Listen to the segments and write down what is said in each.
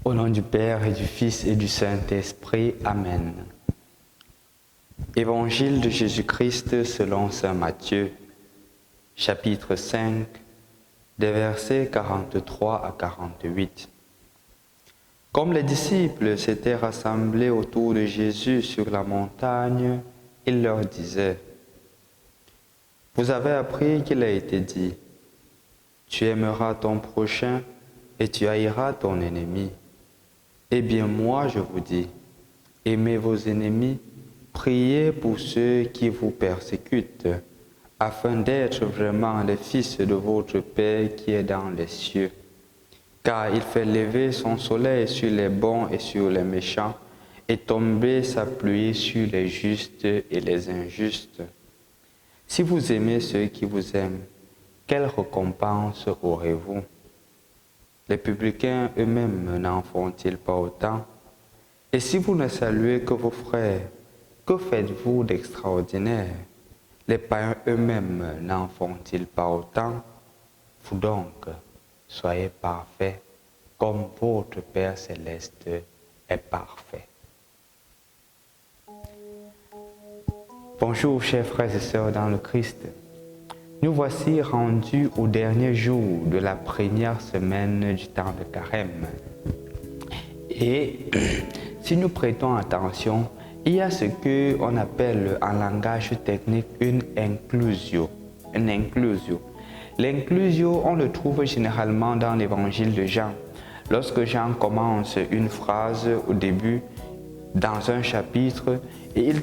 Au nom du Père et du Fils et du Saint-Esprit. Amen. Évangile de Jésus-Christ selon saint Matthieu, chapitre 5, des versets 43 à 48. Comme les disciples s'étaient rassemblés autour de Jésus sur la montagne, il leur disait: Vous avez appris qu'il a été dit, tu aimeras ton prochain et tu haïras ton ennemi. Eh bien moi je vous dis, aimez vos ennemis, priez pour ceux qui vous persécutent, afin d'être vraiment les fils de votre Père qui est dans les cieux. Car il fait lever son soleil sur les bons et sur les méchants, et tomber sa pluie sur les justes et les injustes. Si vous aimez ceux qui vous aiment, quelle récompense aurez-vous? Les publicains eux-mêmes n'en font-ils pas autant? Et si vous ne saluez que vos frères, que faites-vous d'extraordinaire? Les païens eux-mêmes n'en font-ils pas autant? Vous donc, soyez parfaits, comme votre Père céleste est parfait. Bonjour chers frères et sœurs dans le Christ. Nous voici rendus au dernier jour de la première semaine du temps de Carême. Et si nous prêtons attention, il y a ce qu'on appelle en langage technique une inclusio. L'inclusio, on le trouve généralement dans l'évangile de Jean. Lorsque Jean commence une phrase au début, dans un chapitre, et il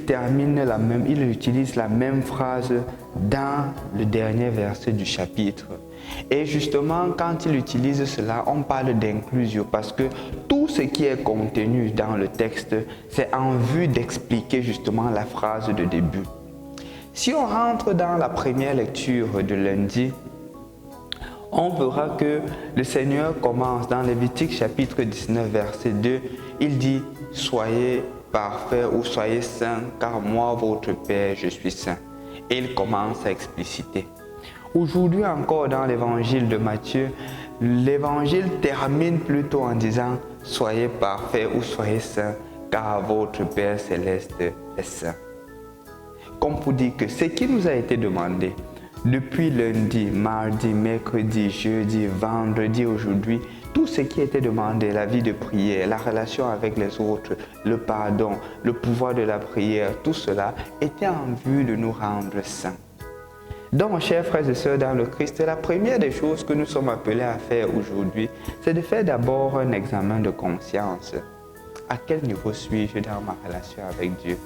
utilise la même phrase dans le dernier verset du chapitre. Et justement, quand il utilise cela, on parle d'inclusio parce que tout ce qui est contenu dans le texte, c'est en vue d'expliquer justement la phrase de début. Si on rentre dans la première lecture de lundi, on verra que le Seigneur commence dans Lévitique chapitre 19 verset 2, il dit « Soyez parfaits ou soyez saints, car moi, votre Père, je suis saint. » Et il commence à expliciter. Aujourd'hui encore dans l'évangile de Matthieu, l'évangile termine plutôt en disant « Soyez parfaits ou soyez saints, car votre Père céleste est saint. » Comme pour dire que ce qui nous a été demandé depuis lundi, mardi, mercredi, jeudi, vendredi, aujourd'hui, tout ce qui était demandé, la vie de prière, la relation avec les autres, le pardon, le pouvoir de la prière, tout cela était en vue de nous rendre saints. Donc, chers frères et sœurs dans le Christ, la première des choses que nous sommes appelés à faire aujourd'hui, c'est de faire d'abord un examen de conscience. À quel niveau suis-je dans ma relation avec Dieu?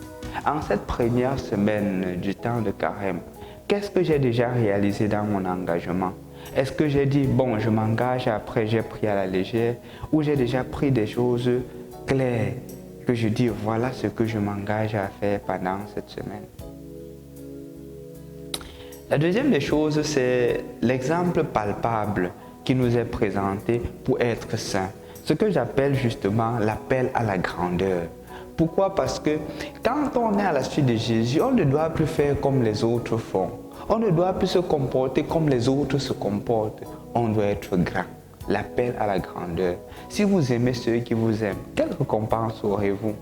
En cette première semaine du temps de Carême, qu'est-ce que j'ai déjà réalisé dans mon engagement? Est-ce que j'ai dit, bon, je m'engage, après j'ai pris à la légère, ou j'ai déjà pris des choses claires, que je dis, voilà ce que je m'engage à faire pendant cette semaine. La deuxième des choses, c'est l'exemple palpable qui nous est présenté pour être saint. Ce que j'appelle justement l'appel à la grandeur. Pourquoi? Parce que quand on est à la suite de Jésus, on ne doit plus faire comme les autres font. On ne doit plus se comporter comme les autres se comportent. On doit être grand. L'appel à la grandeur. Si vous aimez ceux qui vous aiment, quelle récompense aurez-vous?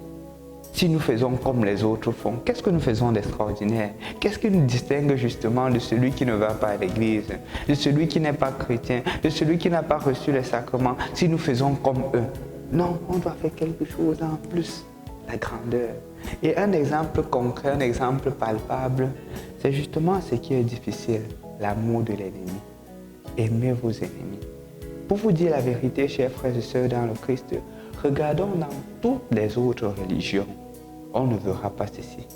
Si nous faisons comme les autres font, qu'est-ce que nous faisons d'extraordinaire? Qu'est-ce qui nous distingue justement de celui qui ne va pas à l'église, de celui qui n'est pas chrétien, de celui qui n'a pas reçu les sacrements, si nous faisons comme eux? Non, on doit faire quelque chose en plus. La grandeur. Et un exemple concret, un exemple palpable, c'est justement ce qui est difficile, l'amour de l'ennemi. Aimez vos ennemis. Pour vous dire la vérité, chers frères et sœurs dans le Christ, regardons dans toutes les autres religions, on ne verra pas ceci.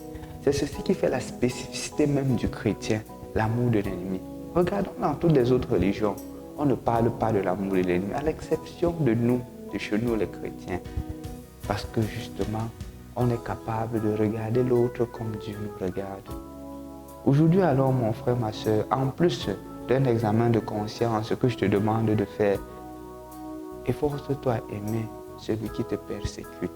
C'est ceci qui fait la spécificité même du chrétien, l'amour de l'ennemi. Regardons dans toutes les autres religions, on ne parle pas de l'amour de l'ennemi, à l'exception de nous, de chez nous les chrétiens. Parce que justement, on est capable de regarder l'autre comme Dieu nous regarde. Aujourd'hui alors, mon frère, ma soeur, en plus d'un examen de conscience que je te demande de faire, efforce-toi à aimer celui qui te persécute.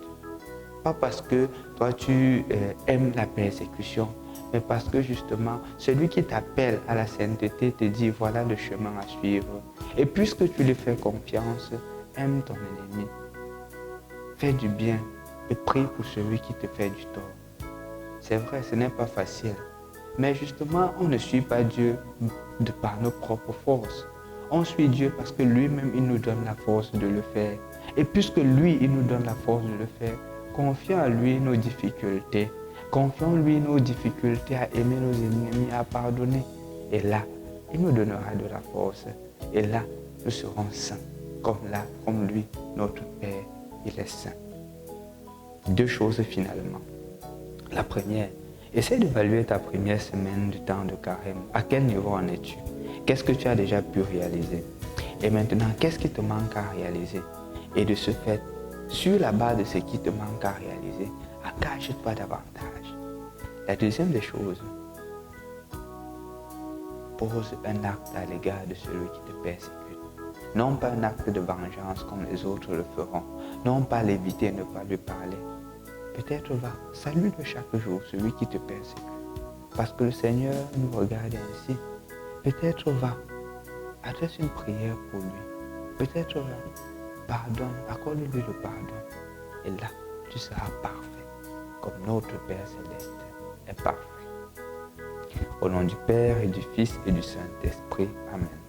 Pas parce que toi tu aimes la persécution, mais parce que justement, celui qui t'appelle à la sainteté te dit voilà le chemin à suivre. Et puisque tu lui fais confiance, aime ton ennemi. fais du bien et prie pour celui qui te fait du tort. C'est vrai, ce n'est pas facile. Mais justement, on ne suit pas Dieu par nos propres forces. On suit Dieu parce que lui-même, il nous donne la force de le faire. Et puisque lui, il nous donne la force de le faire, confions à lui nos difficultés. Confions en lui nos difficultés à aimer nos ennemis, à pardonner. Et là, il nous donnera de la force. Et là, nous serons saints. Comme lui, notre Père, il est saint. Deux choses finalement. La première, essaie d'évaluer ta première semaine du temps de carême. À quel niveau en es-tu? Qu'est-ce que tu as déjà pu réaliser? Et maintenant, qu'est-ce qui te manque à réaliser? Et de ce fait, sur la base de ce qui te manque à réaliser, engage-toi davantage. La deuxième des choses, pose un acte à l'égard de celui qui te persécute. Non pas un acte de vengeance comme les autres le feront. Non pas l'éviter, ne pas lui parler. Peut-être va, salue-le chaque jour, celui qui te persécute. Parce que le Seigneur nous regarde ainsi. Peut-être va, adresse une prière pour lui. Peut-être va, pardonne, accorde-lui le pardon. Et là, tu seras parfait, comme notre Père Céleste est parfait. Au nom du Père et du Fils et du Saint-Esprit. Amen.